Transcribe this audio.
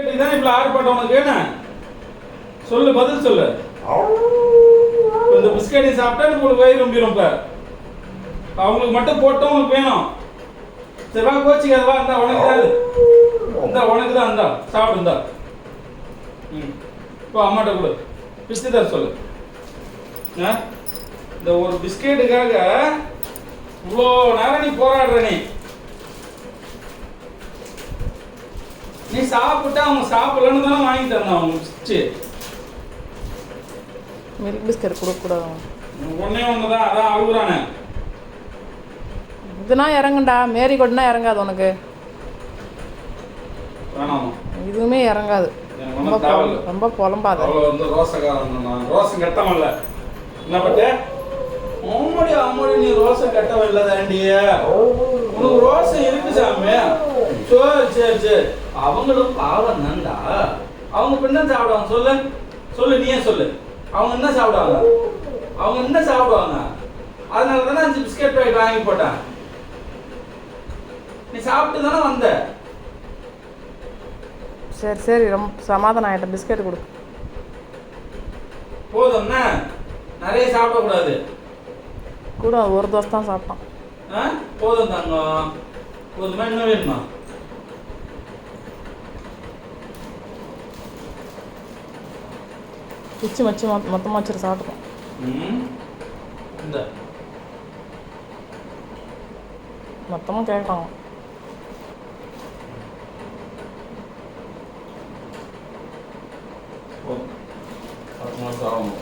இதுதான் இவ்வளோ ஆர்ப்பாட்டம் உனக்கு என்ன சொல்லு, பதில் சொல்லு. இந்த பிஸ்கெட்டை சாப்பிட்டா உங்களுக்கு வயிறு ரொம்பிடும். இப்போ அவங்களுக்கு மட்டும் போட்டோம் உனக்கு வேணும். சரி வா, கோச்சிக்காதவா, இருந்தா உனக்கு தான், இந்தா உனக்கு தான், இருந்தா சாப்பிடு, இருந்தா. இப்போ அம்மாட்ட கொடு, பிஸ்கெட் தான் சொல்லு. இந்த ஒரு பிஸ்கெட்டுக்காக இவ்வளோ நேரம் நீ போராடுற. நீ சாப்பிட்டா அவங்க சாப்பிடலன்னு தானே வாங்கி தரணும். அவங்க மில்க் பிஸ்கட் கொடுக்கக்கூடாது. ஒன்னே ஒன்று தான், அதான் அழுகுறானே. இதுனா இறங்குண்டா, மேரி கொண்டுனா இறங்காது உனக்கு. வேணாமா? இதுவுமே இறங்காது. ரொம்ப புலம்பாது. அவ்வளோ வந்து ரோசக்காரன், ரோசம் கெட்டவன்ல. என்ன பட்டு அம்மாடி அம்மாடி, நீ ரோசம் கெட்டவன் இல்லை தாண்டிய. உனக்கு ரோசம் இருக்கு சாமி. சரி சரி சரி, அவங்களும் பாவம் தான்டா. அவங்க பின்ன சாப்பிடுவாங்க. சொல்லு சொல்லு, நீயே சொல்லு. அவங்க என்ன சாப்பிடுவாங்க? அவங்க என்ன சாப்பிடுவாங்க? அதனால தானே 5 பிஸ்கெட் பாக்கெட் வாங்கி போட்டேன். நீ சாப்பிட்டு தானே வந்த. சரி சரி, ரொம்ப சமாதானம் ஆகிட்டேன். பிஸ்கெட் கொடு. போதும்னா நிறைய சாப்பிடக்கூடாது. கூட ஒரு தோசை தான் சாப்பிட்டான். போதும் தங்கம். போதுமா, என்ன வேணுமா? பிச்சு வச்சு மொத்தமாக வச்சுட்டு சாப்பிட்டுக்கோம். இந்த மொத்தமாக கேட்காங்க. மாதம் ஆகும்.